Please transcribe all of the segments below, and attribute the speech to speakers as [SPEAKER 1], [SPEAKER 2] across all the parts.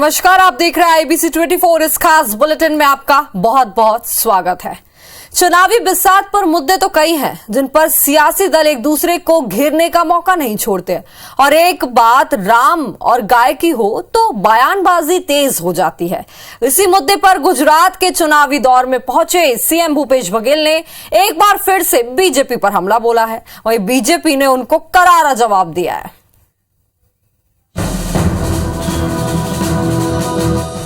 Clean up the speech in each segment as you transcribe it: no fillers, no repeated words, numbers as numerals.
[SPEAKER 1] नमस्कार, आप देख रहे हैं आईबीसी 24। इस खास बुलेटिन में आपका बहुत बहुत स्वागत है। चुनावी बिसात पर मुद्दे तो कई हैं जिन पर सियासी दल एक दूसरे को घेरने का मौका नहीं छोड़ते और एक बात राम और गाय की हो तो बयानबाजी तेज हो जाती है। इसी मुद्दे पर गुजरात के चुनावी दौर में पहुंचे सीएम भूपेश बघेल ने एक बार फिर से बीजेपी पर हमला बोला है। वहीं बीजेपी ने उनको करारा जवाब दिया है।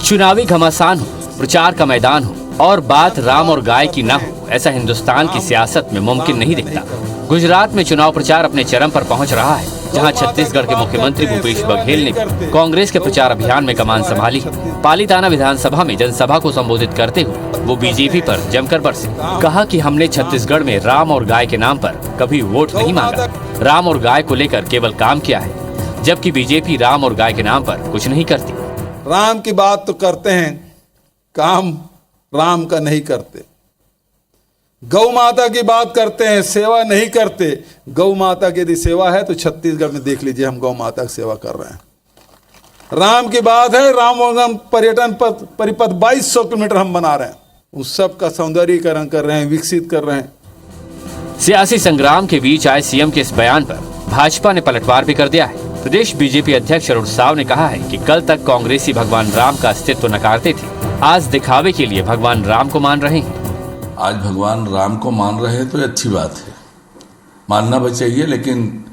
[SPEAKER 2] चुनावी घमासान हो, प्रचार का मैदान हो और बात राम और गाय की ना हो, ऐसा हिंदुस्तान की सियासत में मुमकिन नहीं दिखता। गुजरात में चुनाव प्रचार अपने चरम पर पहुंच रहा है, जहां छत्तीसगढ़ के मुख्यमंत्री भूपेश बघेल ने कांग्रेस के प्रचार अभियान में कमान संभाली। पालीताना विधानसभा में जनसभा को संबोधित करते हुए वो बीजेपी पर जमकर बरसे। कहा कि हमने छत्तीसगढ़ में राम और गाय के नाम पर कभी वोट नहीं मांगा। राम और गाय को लेकर केवल काम किया है, जबकि बीजेपी राम और गाय के नाम पर कुछ नहीं करती।
[SPEAKER 3] राम की बात तो करते हैं, काम राम का नहीं करते। गौ माता की बात करते हैं, सेवा नहीं करते। गौ माता की यदि सेवा है तो छत्तीसगढ़ में देख लीजिए, हम गौ माता की सेवा कर रहे हैं। राम की बात है, राम पर्यटन परिपथ 2200 किलोमीटर हम बना रहे हैं, उस सब का सौंदर्यीकरण कर रहे हैं, विकसित कर रहे हैं।
[SPEAKER 2] सियासी संग्राम के बीच आए सीएम के इस बयान पर भाजपा ने पलटवार भी कर दिया है। प्रदेश बीजेपी अध्यक्ष अरुण साव ने कहा है कि कल तक कांग्रेसी भगवान राम का अस्तित्व नकारते थे, आज दिखावे के लिए भगवान राम को मान रहे हैं।
[SPEAKER 4] आज भगवान राम को मान रहे हैं तो ये अच्छी बात है, मानना भी चाहिए, लेकिन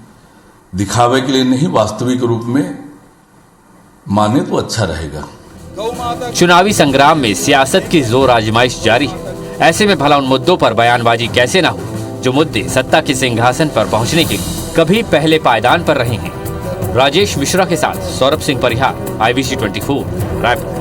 [SPEAKER 4] दिखावे के लिए नहीं, वास्तविक रूप में माने तो अच्छा रहेगा।
[SPEAKER 2] चुनावी संग्राम में सियासत की जोर आजमाइश जारी है। ऐसे में भला उन मुद्दों पर बयानबाजी कैसे ना हो जो मुद्दे सत्ता के सिंहासन पर पहुंचने के लिए कभी पहले पायदान पर रहे हैं। राजेश मिश्रा के साथ सौरभ सिंह परिहार, आईबीसी 24, रायपुर।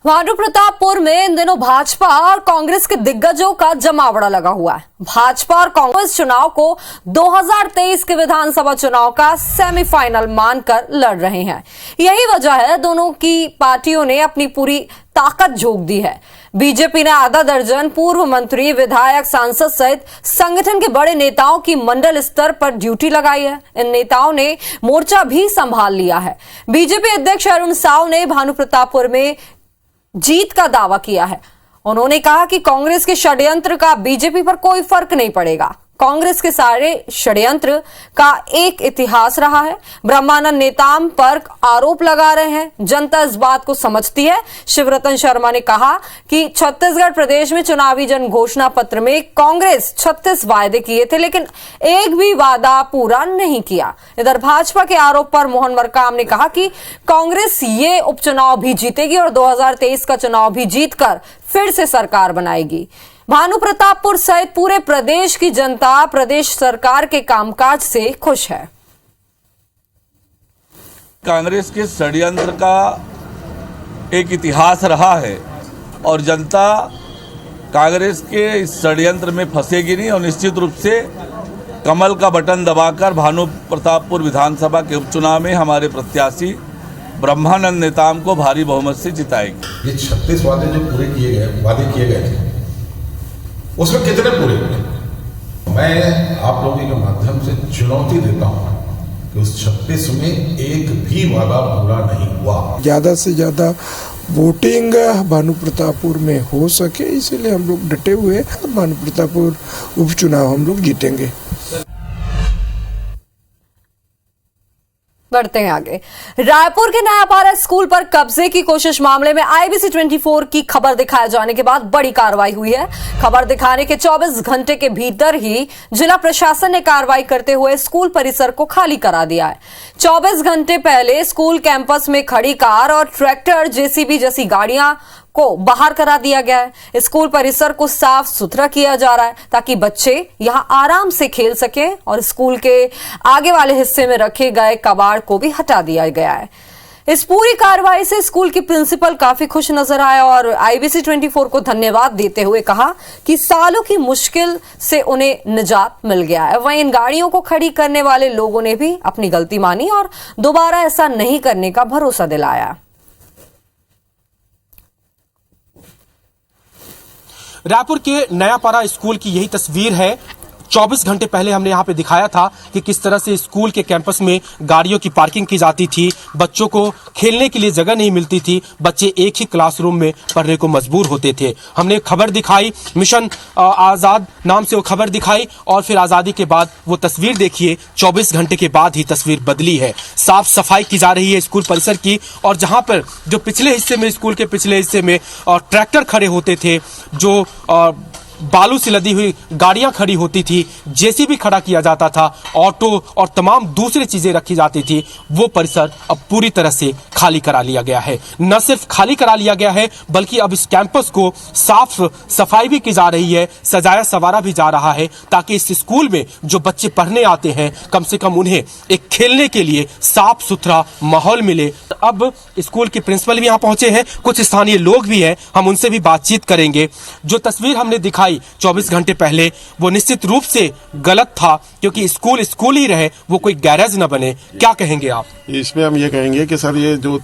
[SPEAKER 1] भानुप्रतापपुर में इन दिनों भाजपा और कांग्रेस के दिग्गजों का जमावड़ा लगा हुआ है। भाजपा और कांग्रेस चुनाव को 2023 के विधानसभा चुनाव का सेमीफाइनल मानकर लड़ रहे हैं। यही वजह है दोनों की पार्टियों ने अपनी पूरी ताकत झोंक दी है। बीजेपी ने आधा दर्जन पूर्व मंत्री, विधायक, सांसद सहित संगठन के बड़े नेताओं की मंडल स्तर पर ड्यूटी लगाई है। इन नेताओं ने मोर्चा भी संभाल लिया है। बीजेपी अध्यक्ष अरुण साव ने भानुप्रतापपुर में जीत का दावा किया है। उन्होंने कहा कि कांग्रेस के षड्यंत्र का बीजेपी पर कोई फर्क नहीं पड़ेगा। कांग्रेस के सारे षड्यंत्र का एक इतिहास रहा है। ब्रह्मानंद नेताम पर आरोप लगा रहे हैं, जनता इस बात को समझती है। शिवरतन शर्मा ने कहा कि छत्तीसगढ़ प्रदेश में चुनावी जन घोषणा पत्र में कांग्रेस 36 वायदे किए थे, लेकिन एक भी वादा पूरा नहीं किया। इधर भाजपा के आरोप पर मोहन मरकाम ने कहा कि कांग्रेस ये उपचुनाव भी जीतेगी और 2023 का चुनाव भी जीतकर फिर से सरकार बनाएगी। भानुप्रतापपुर सहित पूरे प्रदेश की जनता प्रदेश सरकार के कामकाज से खुश है।
[SPEAKER 5] कांग्रेस के षड्यंत्र का एक इतिहास रहा है और जनता कांग्रेस के इस षड्यंत्र में फंसेगी नहीं और निश्चित रूप से कमल का बटन दबाकर भानुप्रतापपुर विधानसभा के उपचुनाव में हमारे प्रत्याशी ब्रह्मानंद नेताम को भारी बहुमत से जिताएगी।
[SPEAKER 6] ये 36 वादे जो वादे किए गए थे उसमें कितने पूरे हुए? मैं आप लोगों के माध्यम से चुनौती देता हूं कि उस 36 में एक भी वादा पूरा नहीं हुआ।
[SPEAKER 7] ज्यादा से ज्यादा वोटिंग भानुप्रतापपुर में हो सके, इसीलिए हम लोग डटे हुए हैं। भानुप्रतापपुर उपचुनाव हम लोग जीतेंगे।
[SPEAKER 1] बढ़ते हैं आगे। रायपुर के नयापारा स्कूल पर कब्जे की कोशिश मामले में आईबीसी 24 की खबर दिखाए जाने के बाद बड़ी कार्रवाई हुई है। खबर दिखाने के 24 घंटे के भीतर ही जिला प्रशासन ने कार्रवाई करते हुए स्कूल परिसर को खाली करा दिया है। 24 घंटे पहले स्कूल कैंपस में खड़ी कार और ट्रैक्टर, जेसीबी जैसी गाड़ियां को बाहर करा दिया गया है। स्कूल परिसर को साफ सुथरा किया जा रहा है ताकि बच्चे यहां आराम से खेल सकें और स्कूल के आगे वाले हिस्से में रखे गए कबाड़ को भी हटा दिया गया है। इस पूरी कार्रवाई से स्कूल की प्रिंसिपल काफी खुश नजर आए और आईबीसी 24 को धन्यवाद देते हुए कहा कि सालों की मुश्किल से उन्हें निजात मिल गया है। वहीं इन गाड़ियों को खड़ी करने वाले लोगों ने भी अपनी गलती मानी और दोबारा ऐसा नहीं करने का भरोसा दिलाया।
[SPEAKER 8] रायपुर के नयापारा स्कूल की यही तस्वीर है 24 घंटे पहले हमने यहाँ पे दिखाया था कि किस तरह से स्कूल के कैंपस में गाड़ियों की पार्किंग की जाती थी, बच्चों को खेलने के लिए जगह नहीं मिलती थी, बच्चे एक ही क्लासरूम में पढ़ने को मजबूर होते थे। हमने खबर दिखाई, मिशन आज़ाद नाम से वो खबर दिखाई, और फिर आज़ादी के बाद वो तस्वीर देखिए, 24 घंटे के बाद ही तस्वीर बदली है। साफ सफाई की जा रही है स्कूल परिसर की, और जहां पर जो पिछले हिस्से में, स्कूल के पिछले हिस्से में ट्रैक्टर खड़े होते थे, जो बालू से लदी हुई गाड़ियां खड़ी होती थी, जेसीबी खड़ा किया जाता था, ऑटो और तमाम दूसरी चीजें रखी जाती थी, वो परिसर अब पूरी तरह से खाली करा लिया गया है। न सिर्फ खाली करा लिया गया है, बल्कि अब इस कैंपस को साफ सफाई भी की जा रही है, सजाया संवारा भी जा रहा है, ताकि इस स्कूल में जो बच्चे पढ़ने आते हैं, कम से कम उन्हें एक खेलने के लिए साफ सुथरा माहौल मिले। अब स्कूल के प्रिंसिपल भी यहाँ पहुंचे हैं, कुछ स्थानीय लोग भी हैं, हम उनसे भी बातचीत करेंगे। जो तस्वीर हमने दिखाई 24 घंटे पहले, वो निश्चित रूप से गलत था, क्योंकि स्कूल स्कूल ही रहे, वो कोई गैरेज न बने। क्या कहेंगे आप?
[SPEAKER 9] इसमें हम ये कहेंगे कि सर, ये जो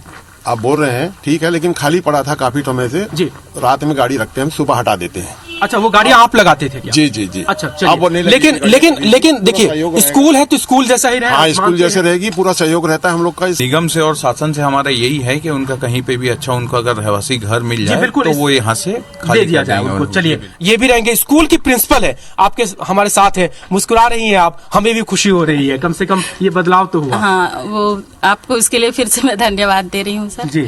[SPEAKER 9] आप बोल रहे हैं ठीक है, लेकिन खाली पड़ा था काफी समय से
[SPEAKER 8] जी।
[SPEAKER 9] रात में गाड़ी रखते हैं, हम सुबह हटा देते हैं।
[SPEAKER 8] अच्छा, वो गाड़ियां आप लगाते थे क्या?
[SPEAKER 9] जी जी जी।
[SPEAKER 8] अच्छा,
[SPEAKER 9] आप वो नहीं
[SPEAKER 8] लेकिन देखिए, स्कूल है तो स्कूल जैसा ही रहेगा।
[SPEAKER 9] हाँ, स्कूल जैसे रहेगी, पूरा सहयोग रहता है हम लोग का।
[SPEAKER 10] निगम से और शासन से हमारा यही है कि उनका कहीं पे भी अच्छा उनका अगर रहवासी घर मिल जाए तो वो यहाँ से
[SPEAKER 8] दे दिया जाए उनको। चलिए, ये भी रहेंगे, स्कूल की प्रिंसिपल है आपके हमारे साथ है, मुस्कुरा रही हैं आप, हमें भी खुशी हो रही है, कम से कम ये बदलाव तो हुआ।
[SPEAKER 11] हाँ, वो आपको इसके लिए फिर से मैं धन्यवाद दे रही हूँ सर
[SPEAKER 8] जी।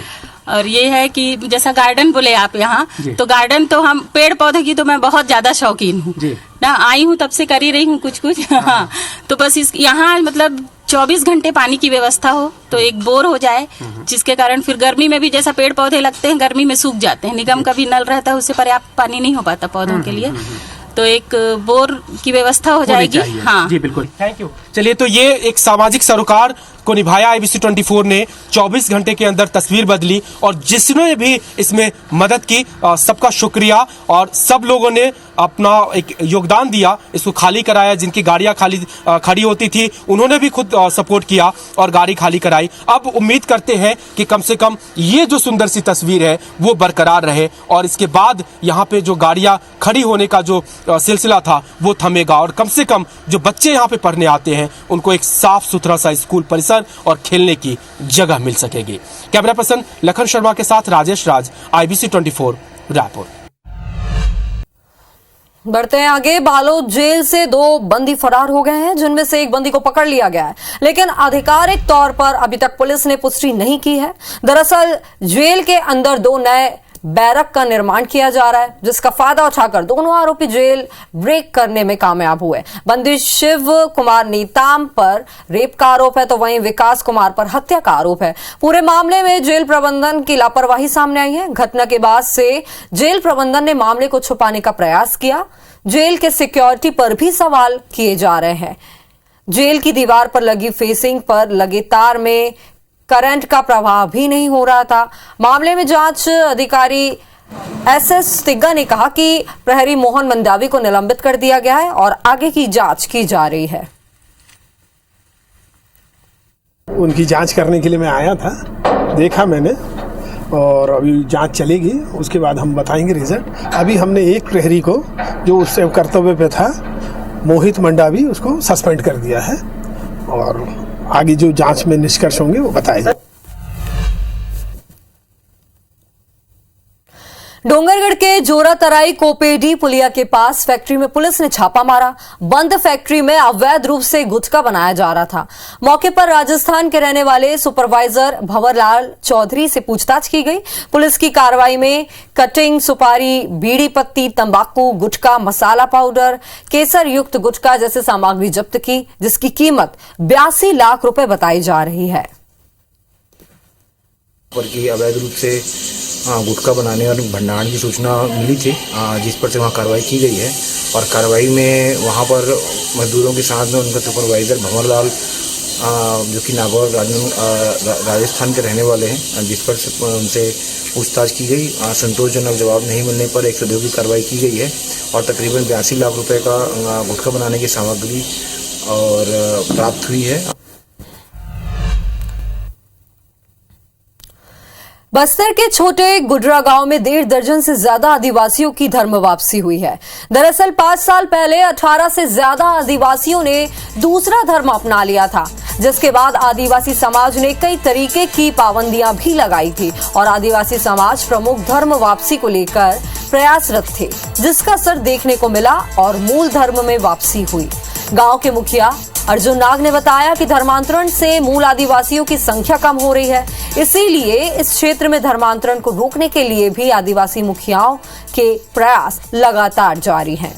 [SPEAKER 11] और ये है कि जैसा गार्डन बोले आप यहाँ, तो गार्डन तो हम पेड़ पौधे की तो मैं बहुत ज्यादा शौकीन हूँ ना, आई हूँ तब से कर ही रही हूँ कुछ कुछ। हाँ, तो बस इस यहाँ मतलब 24 घंटे पानी की व्यवस्था हो तो एक बोर हो जाए, जिसके कारण फिर गर्मी में भी जैसा पेड़ पौधे लगते हैं, गर्मी में सूख जाते हैं, निगम का भी नल रहता है, उससे पर्याप्त पानी नहीं हो पाता पौधों के लिए, तो एक बोर की व्यवस्था हो जाएगी। हाँ
[SPEAKER 8] जी बिल्कुल, थैंक यू। चलिए, तो ये एक सामाजिक सरोकार को निभाया IBC 24 ने, 24 घंटे के अंदर तस्वीर बदली, और जिसने भी इसमें मदद की सबका शुक्रिया, और सब लोगों ने अपना एक योगदान दिया, इसको खाली कराया। जिनकी गाड़ियां खड़ी होती थी, उन्होंने भी खुद सपोर्ट किया और गाड़ी खाली कराई। अब उम्मीद करते हैं कि कम से कम ये जो सुंदर सी तस्वीर है वो बरकरार रहे, और इसके बाद यहाँ पे जो गाड़ियां खड़ी होने का जो सिलसिला था वो थमेगा, और कम से कम जो बच्चे यहाँ पे पढ़ने आते हैं उनको एक साफ सुथरा सा स्कूल परिसर और खेलने की जगह मिल सकेगी। कैमरा पर्सन लखन शर्मा के साथ राजेश राज, IBC 24 रायपुर।
[SPEAKER 1] बढ़ते हैं आगे। बालोद जेल से 2 बंदी फरार हो गए हैं, जिनमें से एक बंदी को पकड़ लिया गया है, लेकिन आधिकारिक तौर पर अभी तक पुलिस ने पुष्टि नहीं की है। दरअसल जेल के अंदर 2 नए बैरक का निर्माण किया जा रहा है, जिसका फायदा उठाकर दोनों आरोपी जेल ब्रेक करने में कामयाब हुए। बंदी शिव कुमार नीताम पर रेप का आरोप है, तो वहीं विकास कुमार पर हत्या का आरोप है। पूरे मामले में जेल प्रबंधन की लापरवाही सामने आई है। घटना के बाद से जेल प्रबंधन ने मामले को छुपाने का प्रयास किया। जेल के सिक्योरिटी पर भी सवाल किए जा रहे हैं। जेल की दीवार पर लगी फेसिंग पर लगे तार में करंट का प्रवाह भी नहीं हो रहा था। मामले में जांच अधिकारी SS तिग्गा ने कहा कि प्रहरी मोहन मंडावी को निलंबित कर दिया गया है और आगे की जांच की जा रही है।
[SPEAKER 7] उनकी जांच करने के लिए मैं आया था, देखा मैंने, और अभी जांच चलेगी, उसके बाद हम बताएंगे रिजल्ट। अभी हमने एक प्रहरी को जो उससे कर्तव्य पे था, मोहित मंडावी, उसको सस्पेंड कर दिया है, और आगे जो जांच में निष्कर्ष होंगे वो बताए जाएंगे।
[SPEAKER 1] डोंगरगढ़ के जोरातराई कोपेडी पुलिया के पास फैक्ट्री में पुलिस ने छापा मारा। बंद फैक्ट्री में अवैध रूप से गुटखा बनाया जा रहा था। मौके पर राजस्थान के रहने वाले सुपरवाइजर भंवरलाल चौधरी से पूछताछ की गई। पुलिस की कार्रवाई में कटिंग, सुपारी, बीड़ी पत्ती, तंबाकू, गुटखा, मसाला पाउडर, केसर युक्त गुटखा जैसी सामग्री जब्त की, जिसकी कीमत 82 लाख रुपए बताई जा रही है।
[SPEAKER 12] अवैध रूप से गुटखा बनाने और भंडारण की सूचना मिली थी, जिस पर से वहाँ कार्रवाई की गई है, और कार्रवाई में वहाँ पर मजदूरों के साथ में उनका सुपरवाइज़र भंवरलाल, जो कि नागौर राजस्थान के रहने वाले हैं, जिस पर उनसे पूछताछ की गई। संतोषजनक जवाब नहीं मिलने पर 102 की कार्रवाई की गई है, और तकरीबन 82 लाख रुपए का गुटखा बनाने की सामग्री और प्राप्त हुई है।
[SPEAKER 1] बस्तर के छोटे गुडरा गांव में 1.5 दर्जन से ज्यादा आदिवासियों की धर्म वापसी हुई है। दरअसल 5 साल पहले 18 से ज्यादा आदिवासियों ने दूसरा धर्म अपना लिया था, जिसके बाद आदिवासी समाज ने कई तरीके की पाबंदियां भी लगाई थी और आदिवासी समाज प्रमुख धर्म वापसी को लेकर प्रयासरत थे, जिसका असर देखने को मिला और मूल धर्म में वापसी हुई। गांव के मुखिया अर्जुन नाग ने बताया कि धर्मांतरण से मूल आदिवासियों की संख्या कम हो रही है, इसीलिए इस क्षेत्र में धर्मांतरण को रोकने के लिए भी आदिवासी मुखियाओं के प्रयास लगातार जारी हैं।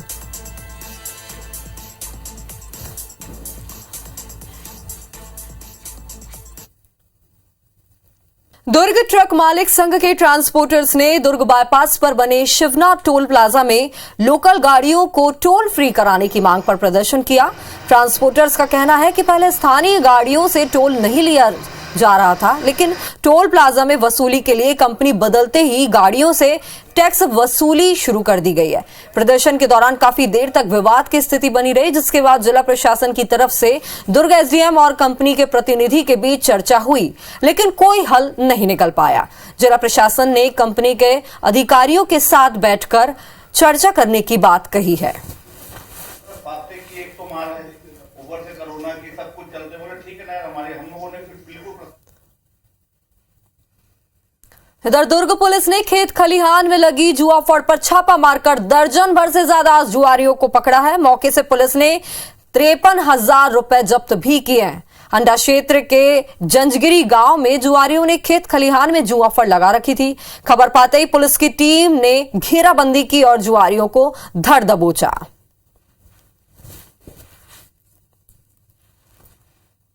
[SPEAKER 1] दुर्ग ट्रक मालिक संघ के ट्रांसपोर्टर्स ने दुर्ग बाईपास पर बने शिवनाथ टोल प्लाजा में लोकल गाड़ियों को टोल फ्री कराने की मांग पर प्रदर्शन किया। ट्रांसपोर्टर्स का कहना है कि पहले स्थानीय गाड़ियों से टोल नहीं लिया जा रहा था, लेकिन टोल प्लाजा में वसूली के लिए कंपनी बदलते ही गाड़ियों से टैक्स वसूली शुरू कर दी गई है। प्रदर्शन के दौरान काफी देर तक विवाद की स्थिति बनी रही, जिसके बाद जिला प्रशासन की तरफ से दुर्ग एसडीएम और कंपनी के प्रतिनिधि के बीच चर्चा हुई, लेकिन कोई हल नहीं निकल पाया। जिला प्रशासन ने कंपनी के अधिकारियों के साथ बैठकर चर्चा करने की बात कही है। इधर दुर्ग पुलिस ने खेत खलिहान में लगी जुआफड़ पर छापा मारकर दर्जन भर से ज्यादा जुआरियों को पकड़ा है। मौके से पुलिस ने 53,000 रुपए जब्त भी किए हैं। अंडा क्षेत्र के जंजगिरी गांव में जुआरियों ने खेत खलिहान में जुआफड़ लगा रखी थी। खबर पाते ही पुलिस की टीम ने घेराबंदी की और जुआरियों को धर दबोचा।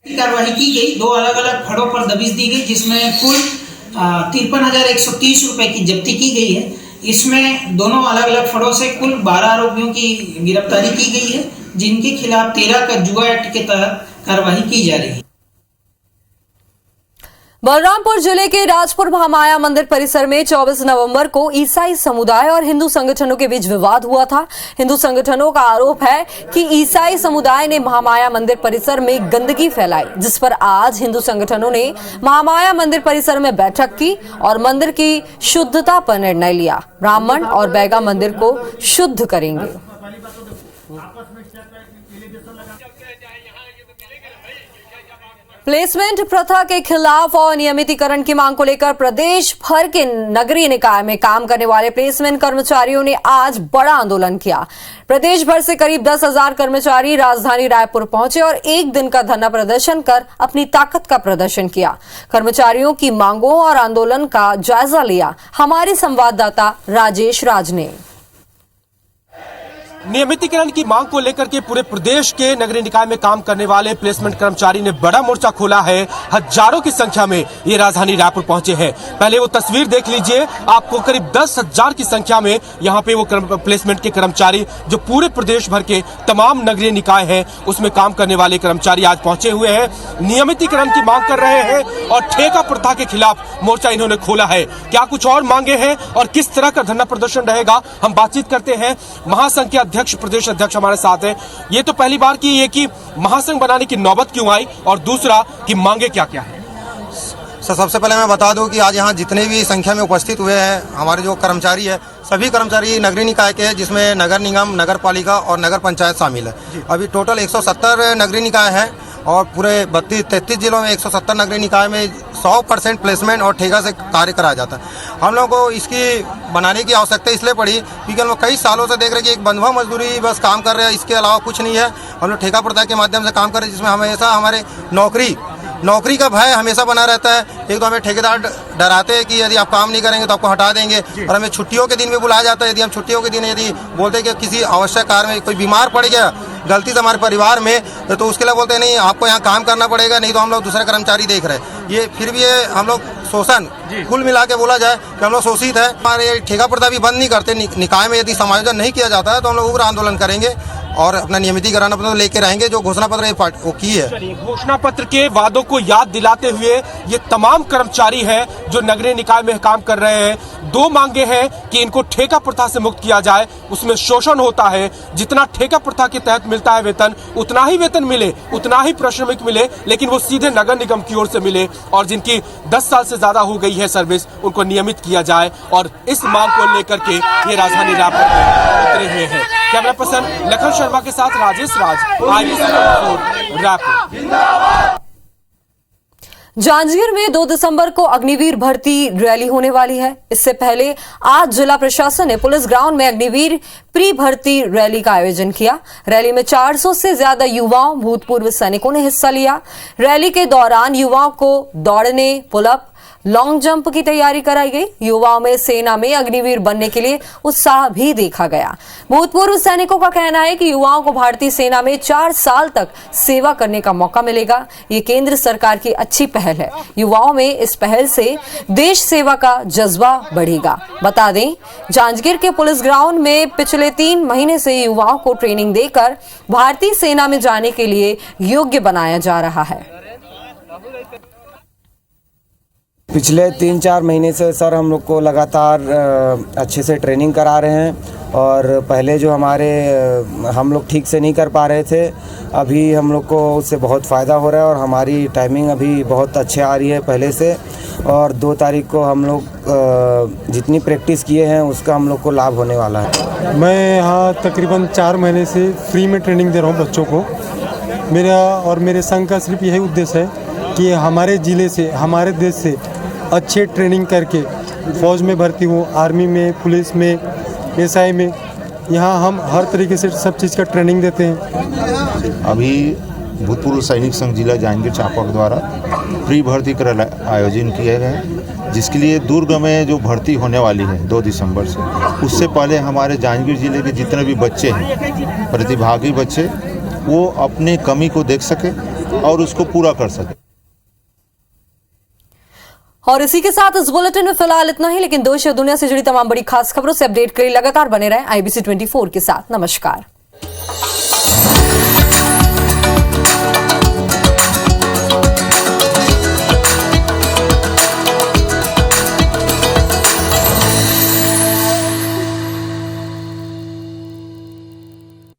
[SPEAKER 13] कार्रवाई की गई, 2 अलग-अलग फड़ों पर दबिश दी गई, जिसमें कुल 53,130 रुपए की जब्ती की गई है। इसमें दोनों अलग अलग फड़ों से कुल 12 आरोपियों की गिरफ्तारी की गई है, जिनके खिलाफ 13 का जुआ एक्ट के तहत कार्रवाई की जा रही है।
[SPEAKER 1] बलरामपुर जिले के राजपुर महामाया मंदिर परिसर में 24 नवंबर को ईसाई समुदाय और हिंदू संगठनों के बीच विवाद हुआ था। हिंदू संगठनों का आरोप है कि ईसाई समुदाय ने महामाया मंदिर परिसर में गंदगी फैलाई, जिस पर आज हिंदू संगठनों ने महामाया मंदिर परिसर में बैठक की और मंदिर की शुद्धता पर निर्णय लिया। ब्राह्मण और बैगा मंदिर को शुद्ध करेंगे। प्लेसमेंट प्रथा के खिलाफ और नियमितीकरण की मांग को लेकर प्रदेश भर के नगरीय निकाय में काम करने वाले प्लेसमेंट कर्मचारियों ने आज बड़ा आंदोलन किया। प्रदेश भर से करीब 10,000 कर्मचारी राजधानी रायपुर पहुंचे और 1 दिन का धरना प्रदर्शन कर अपनी ताकत का प्रदर्शन किया। कर्मचारियों की मांगों और आंदोलन का जायजा लिया हमारे संवाददाता राजेश राज ने।
[SPEAKER 8] नियमितीकरण की मांग को लेकर के पूरे प्रदेश के नगरीय निकाय में काम करने वाले प्लेसमेंट कर्मचारी ने बड़ा मोर्चा खोला है। हजारों की संख्या में ये राजधानी रायपुर पहुंचे हैं। पहले वो तस्वीर देख लीजिए, आपको करीब 10,000 की संख्या में यहाँ पे वो प्लेसमेंट के कर्मचारी, जो पूरे प्रदेश भर के तमाम नगरीय निकाय हैं उसमें काम करने वाले कर्मचारी आज पहुंचे हुए हैं। नियमितीकरण की मांग कर रहे हैं और ठेका प्रथा के खिलाफ मोर्चा इन्होंने खोला है। क्या कुछ और मांगे हैं और किस तरह का धरना प्रदर्शन रहेगा, हम बातचीत करते हैं। महासंघ के अध्यक्ष, प्रदेश अध्यक्ष हमारे साथ हैं। ये तो पहली बार की ये कि महासंघ बनाने की नौबत क्यों आई, और दूसरा कि मांगे क्या क्या है?
[SPEAKER 14] सर, सबसे पहले मैं बता दूं कि आज यहाँ जितने भी संख्या में उपस्थित हुए हैं हमारे जो कर्मचारी है, सभी कर्मचारी नगरीय निकाय के हैं, जिसमें नगर निगम, नगर पालिका और नगर पंचायत शामिल है। अभी टोटल 170 नगरीय निकाय हैं और पूरे 32-33 जिलों में 170 नगरीय निकाय में 100% प्लेसमेंट और ठेका से कार्य कराया जाता है। हम लोग को इसकी बनाने की आवश्यकता इसलिए पड़ी क्योंकि हम लोग कई सालों से देख रहे हैं कि एक बंधुआ मजदूरी बस काम कर रहे हैं, इसके अलावा कुछ नहीं है। हम लोग ठेका प्रथा के माध्यम से काम कर रहे हैं, जिसमें हमेशा हमारे नौकरी का भय हमेशा बना रहता है। एक तो हमें ठेकेदार डराते हैं कि यदि आप काम नहीं करेंगे तो आपको हटा देंगे, और हमें छुट्टियों के दिन में बुलाया जाता है। यदि हम छुट्टियों के दिन यदि बोलते हैं कि किसी आवश्यक कार्य में कोई बीमार पड़ गया गलती से हमारे परिवार में, तो उसके लिए बोलते हैं नहीं आपको यहाँ काम करना पड़ेगा, नहीं तो हम लोग दूसरे कर्मचारी देख रहे हैं। ये फिर भी ये हम लोग शोषण, कुल मिला के बोला जाए कि हम लोग शोषित है। हमारे ठेका प्रथा भी बंद नहीं करते। निकाय में यदि समायोजन नहीं किया जाता है तो हम लोग उग्र आंदोलन करेंगे। और अपना नियमितीकरण अपना लेके रहेंगे जो घोषणा पत्र वो की है।
[SPEAKER 8] घोषणा पत्र के वादों को याद दिलाते हुए ये तमाम कर्मचारी हैं जो नगरीय निकाय में काम कर रहे हैं, दो मांगे हैं कि इनको ठेका प्रथा से मुक्त किया जाए। उसमें शोषण होता है, जितना ठेका प्रथा के तहत मिलता है वेतन उतना ही वेतन मिले, उतना ही पारिश्रमिक मिले, लेकिन वो सीधे नगर निगम की ओर से मिले, और जिनकी 10 साल से ज्यादा हो गई है सर्विस उनको नियमित किया जाए। और इस मांग को लेकर के ये राजधानी रायपुर में उतरे हुए हैं। कैमरा पर्सन लखन शर्मा के साथ राजेश राज, IBC 24 रायपुर।
[SPEAKER 1] जांजगीर में 2 दिसंबर को अग्निवीर भर्ती रैली होने वाली है। इससे पहले आज जिला प्रशासन ने पुलिस ग्राउंड में अग्निवीर प्री भर्ती रैली का आयोजन किया। रैली में 400 से ज्यादा युवाओं भूतपूर्व सैनिकों ने हिस्सा लिया। रैली के दौरान युवाओं को दौड़ने, पुलअप, लॉन्ग जंप की तैयारी कराई गई। युवाओं में सेना में अग्निवीर बनने के लिए उत्साह भी देखा गया। भूतपूर्व सैनिकों का कहना है कि युवाओं को भारतीय सेना में 4 साल तक सेवा करने का मौका मिलेगा। ये केंद्र सरकार की अच्छी पहल है। युवाओं में इस पहल से देश सेवा का जज्बा बढ़ेगा। बता दें, जांजगीर के पुलिस ग्राउंड में पिछले 3 महीने से युवाओं को ट्रेनिंग देकर भारतीय सेना में जाने के लिए योग्य बनाया जा रहा है।
[SPEAKER 15] पिछले 3-4 महीने से सर हम लोग को लगातार अच्छे से ट्रेनिंग करा रहे हैं, और पहले जो हम लोग ठीक से नहीं कर पा रहे थे, अभी हम लोग को उससे बहुत फ़ायदा हो रहा है और हमारी टाइमिंग अभी बहुत अच्छे आ रही है पहले से। और 2 तारीख को हम लोग जितनी प्रैक्टिस किए हैं उसका हम लोग को लाभ होने वाला है।
[SPEAKER 16] मैं यहाँ तकरीबन 4 महीने से फ्री में ट्रेनिंग दे रहा हूँ बच्चों को। मेरा और मेरे संघ का सिर्फ यही उद्देश्य है कि हमारे ज़िले से, हमारे देश से अच्छे ट्रेनिंग करके फौज में भर्ती हूँ, आर्मी में, पुलिस में, SI में। यहाँ हम हर तरीके से सब चीज़ का ट्रेनिंग देते हैं।
[SPEAKER 17] अभी भूतपूर्व सैनिक संघ जिला जांजगीर चांपा द्वारा प्री भर्ती का आयोजन किया गया है, जिसके लिए दुर्ग में जो भर्ती होने वाली है 2 दिसंबर से, उससे पहले हमारे जांजगीर जिले के जितने भी बच्चे हैं, प्रतिभागी बच्चे, वो अपने कमी को देख सके और उसको पूरा कर सके।
[SPEAKER 1] और इसी के साथ इस बुलेटिन में फिलहाल इतना ही, लेकिन देश और दुनिया से जुड़ी तमाम बड़ी खास खबरों से अपडेट के लिए लगातार बने रहें IBC 24 के साथ। नमस्कार।